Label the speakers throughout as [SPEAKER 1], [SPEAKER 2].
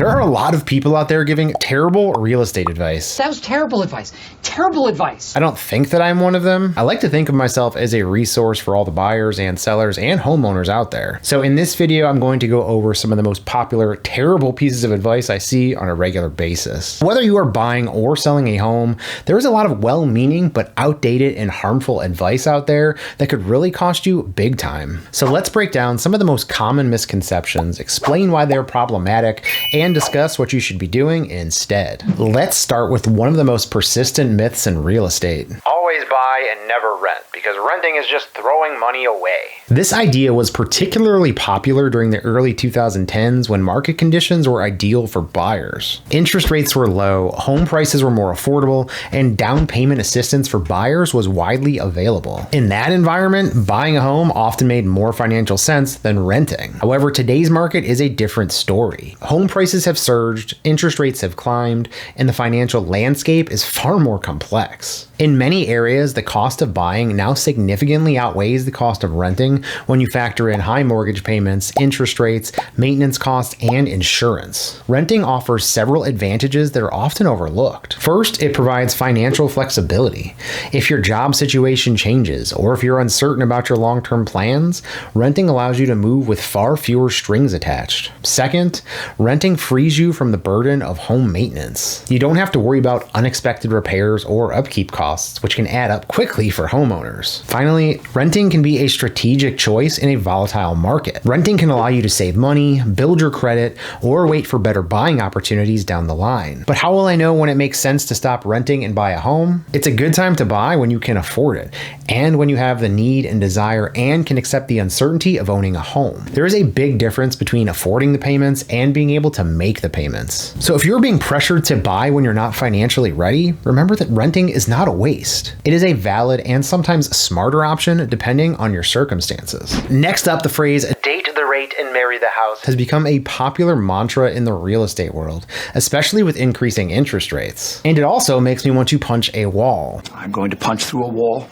[SPEAKER 1] There are a lot of people out there giving terrible real estate advice.
[SPEAKER 2] That was terrible advice. Terrible advice.
[SPEAKER 1] I don't think that I'm one of them. I like to think of myself as a resource for all the buyers and sellers and homeowners out there. So in this video, I'm going to go over some of the most popular terrible pieces of advice I see on a regular basis. Whether you are buying or selling a home, there is a lot of well-meaning but outdated and harmful advice out there that could really cost you big time. So let's break down some of the most common misconceptions, explain why they're problematic, and discuss what you should be doing instead. Let's start with one of the most persistent myths in real estate.
[SPEAKER 3] Always buy and never rent, because renting is just throwing money away.
[SPEAKER 1] This idea was particularly popular during the early 2010s when market conditions were ideal for buyers. Interest rates were low, home prices were more affordable, and down payment assistance for buyers was widely available. In that environment, buying a home often made more financial sense than renting. However, today's market is a different story. Home prices have surged, interest rates have climbed, and the financial landscape is far more complex. In many areas, the cost of buying now significantly outweighs the cost of renting when you factor in high mortgage payments, interest rates, maintenance costs, and insurance. Renting offers several advantages that are often overlooked. First, it provides financial flexibility. If your job situation changes, or if you're uncertain about your long-term plans, renting allows you to move with far fewer strings attached. Second, renting frees you from the burden of home maintenance. You don't have to worry about unexpected repairs or upkeep costs, which can add up quickly for homeowners. Finally, renting can be a strategic choice in a volatile market. Renting can allow you to save money, build your credit, or wait for better buying opportunities down the line. But how will I know when it makes sense to stop renting and buy a home? It's a good time to buy when you can afford it, and when you have the need and desire and can accept the uncertainty of owning a home. There is a big difference between affording the payments and being able to make the payments. So if you're being pressured to buy when you're not financially ready, remember that renting is not a waste. It is a valid and sometimes smarter option depending on your circumstances. Next up, the phrase
[SPEAKER 3] Date the rate and marry the house
[SPEAKER 1] has become a popular mantra in the real estate world, especially with increasing interest rates. And it also makes me want to punch a wall.
[SPEAKER 4] I'm going to punch through a wall.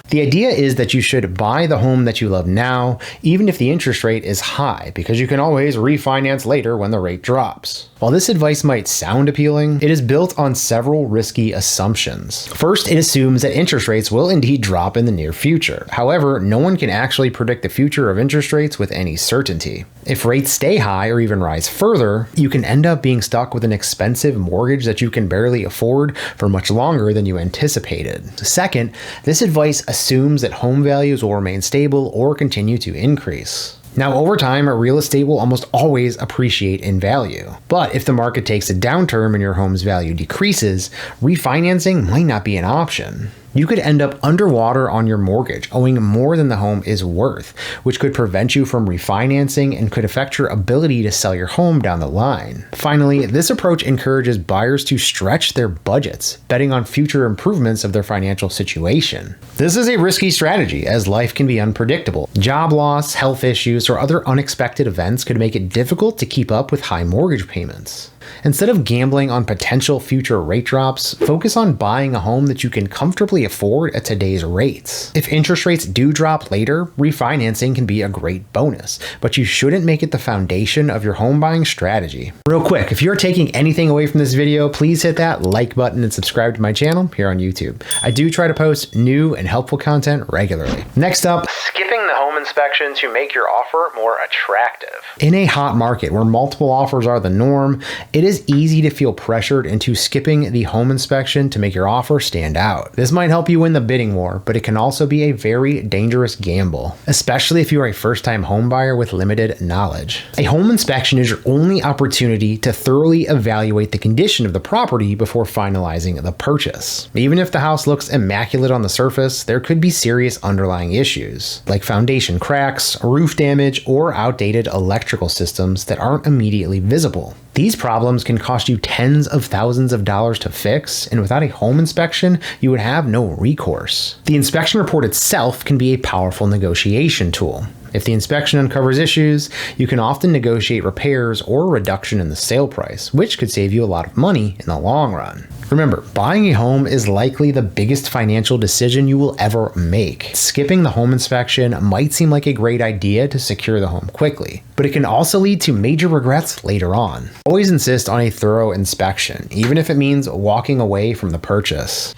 [SPEAKER 1] The idea is that you should buy the home that you love now, even if the interest rate is high, because you can always refinance later when the rate drops. While this advice might sound appealing, it is built on several risky assumptions. First, it assumes that interest rates will indeed drop in the near future. However, no one can actually predict the future of interest rates with any certainty. If rates stay high or even rise further, you can end up being stuck with an expensive mortgage that you can barely afford for much longer than you anticipated. Second, this advice assumes that home values will remain stable or continue to increase. Now, over time, real estate will almost always appreciate in value. But if the market takes a downturn and your home's value decreases, refinancing might not be an option. You could end up underwater on your mortgage, owing more than the home is worth, which could prevent you from refinancing and could affect your ability to sell your home down the line. Finally, this approach encourages buyers to stretch their budgets, betting on future improvements of their financial situation. This is a risky strategy, as life can be unpredictable. Job loss, health issues, or other unexpected events could make it difficult to keep up with high mortgage payments. Instead of gambling on potential future rate drops, focus on buying a home that you can comfortably afford at today's rates. If interest rates do drop later, refinancing can be a great bonus, but you shouldn't make it the foundation of your home buying strategy. Real quick, if you're taking anything away from this video, please hit that like button and subscribe to my channel here on YouTube. I do try to post new and helpful content regularly. Next up,
[SPEAKER 3] skipping the home inspection to make your offer more attractive.
[SPEAKER 1] In a hot market where multiple offers are the norm, it is easy to feel pressured into skipping the home inspection to make your offer stand out. This might help you win the bidding war, but it can also be a very dangerous gamble, especially if you are a first-time home buyer with limited knowledge. A home inspection is your only opportunity to thoroughly evaluate the condition of the property before finalizing the purchase. Even if the house looks immaculate on the surface, there could be serious underlying issues, like foundation cracks, roof damage, or outdated electrical systems that aren't immediately visible. These problems can cost you tens of thousands of dollars to fix, and without a home inspection, you would have no recourse. The inspection report itself can be a powerful negotiation tool. If the inspection uncovers issues, you can often negotiate repairs or a reduction in the sale price, which could save you a lot of money in the long run. Remember, buying a home is likely the biggest financial decision you will ever make. Skipping the home inspection might seem like a great idea to secure the home quickly, but it can also lead to major regrets later on. Always insist on a thorough inspection, even if it means walking away from the purchase.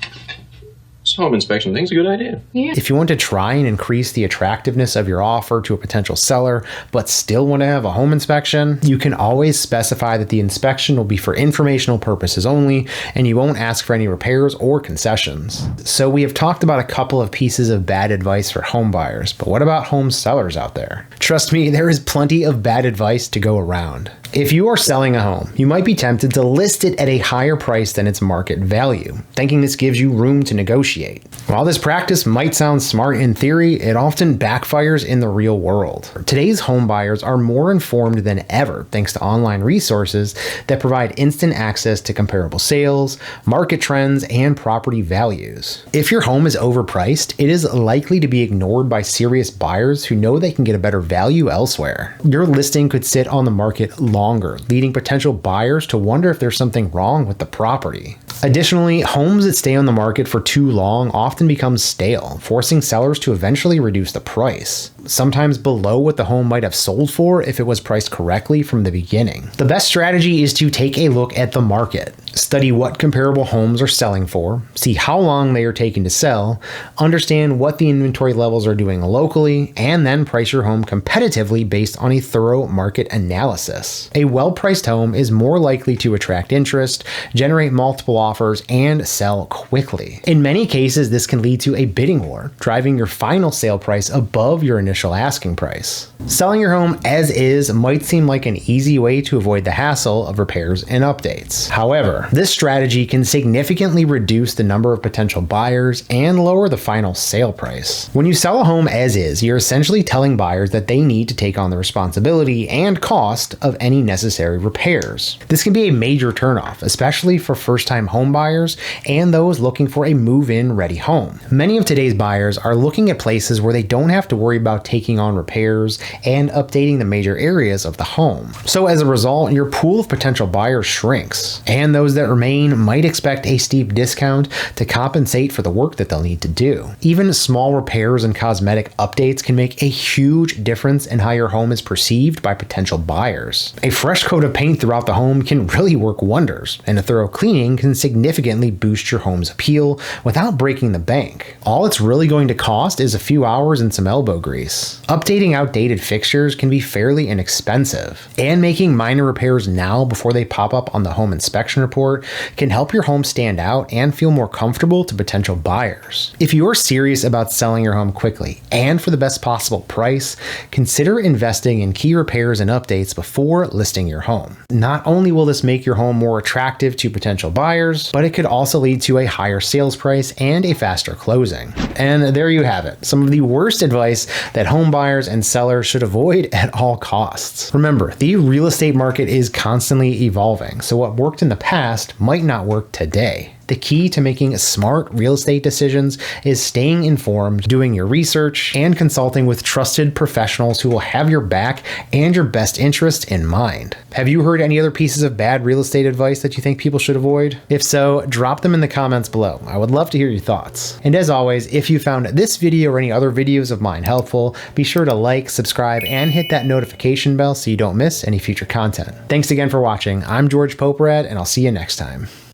[SPEAKER 4] This home inspection thing's a good idea.
[SPEAKER 2] Yeah.
[SPEAKER 1] If you want to try and increase the attractiveness of your offer to a potential seller, but still want to have a home inspection, you can always specify that the inspection will be for informational purposes only, and you won't ask for any repairs or concessions. So we have talked about a couple of pieces of bad advice for home buyers, but what about home sellers out there? Trust me, there is plenty of bad advice to go around. If you are selling a home, you might be tempted to list it at a higher price than its market value, thinking this gives you room to negotiate. While this practice might sound smart in theory, it often backfires in the real world. Today's home buyers are more informed than ever thanks to online resources that provide instant access to comparable sales, market trends, and property values. If your home is overpriced, it is likely to be ignored by serious buyers who know they can get a better value elsewhere. Your listing could sit on the market longer, leading potential buyers to wonder if there's something wrong with the property. Additionally, homes that stay on the market for too long often become stale, forcing sellers to eventually reduce the price, sometimes below what the home might have sold for if it was priced correctly from the beginning. The best strategy is to take a look at the market, study what comparable homes are selling for, see how long they are taking to sell, understand what the inventory levels are doing locally, and then price your home competitively based on a thorough market analysis. A well-priced home is more likely to attract interest, generate multiple offers, and sell quickly. In many cases, this can lead to a bidding war, driving your final sale price above your initial asking price. Selling your home as is might seem like an easy way to avoid the hassle of repairs and updates. However, this strategy can significantly reduce the number of potential buyers and lower the final sale price. When you sell a home as is, you're essentially telling buyers that they need to take on the responsibility and cost of any necessary repairs. This can be a major turnoff, especially for first-time home buyers and those looking for a move-in ready home. Many of today's buyers are looking at places where they don't have to worry about taking on repairs and updating the major areas of the home. So as a result, your pool of potential buyers shrinks, and those that remain might expect a steep discount to compensate for the work that they'll need to do. Even small repairs and cosmetic updates can make a huge difference in how your home is perceived by potential buyers. A fresh coat of paint throughout the home can really work wonders, and a thorough cleaning can significantly boost your home's appeal without breaking the bank. All it's really going to cost is a few hours and some elbow grease. Updating outdated fixtures can be fairly inexpensive, and making minor repairs now before they pop up on the home inspection report can help your home stand out and feel more comfortable to potential buyers. If you're serious about selling your home quickly and for the best possible price, consider investing in key repairs and updates before listing your home. Not only will this make your home more attractive to potential buyers, but it could also lead to a higher sales price and a faster closing. And there you have it, some of the worst advice that home buyers and sellers should avoid at all costs. Remember, the real estate market is constantly evolving, so what worked in the past might not work today. The key to making smart real estate decisions is staying informed, doing your research, and consulting with trusted professionals who will have your back and your best interest in mind. Have you heard any other pieces of bad real estate advice that you think people should avoid? If so, drop them in the comments below. I would love to hear your thoughts. And as always, if you found this video or any other videos of mine helpful, be sure to like, subscribe, and hit that notification bell so you don't miss any future content. Thanks again for watching. I'm George Poperad, and I'll see you next time.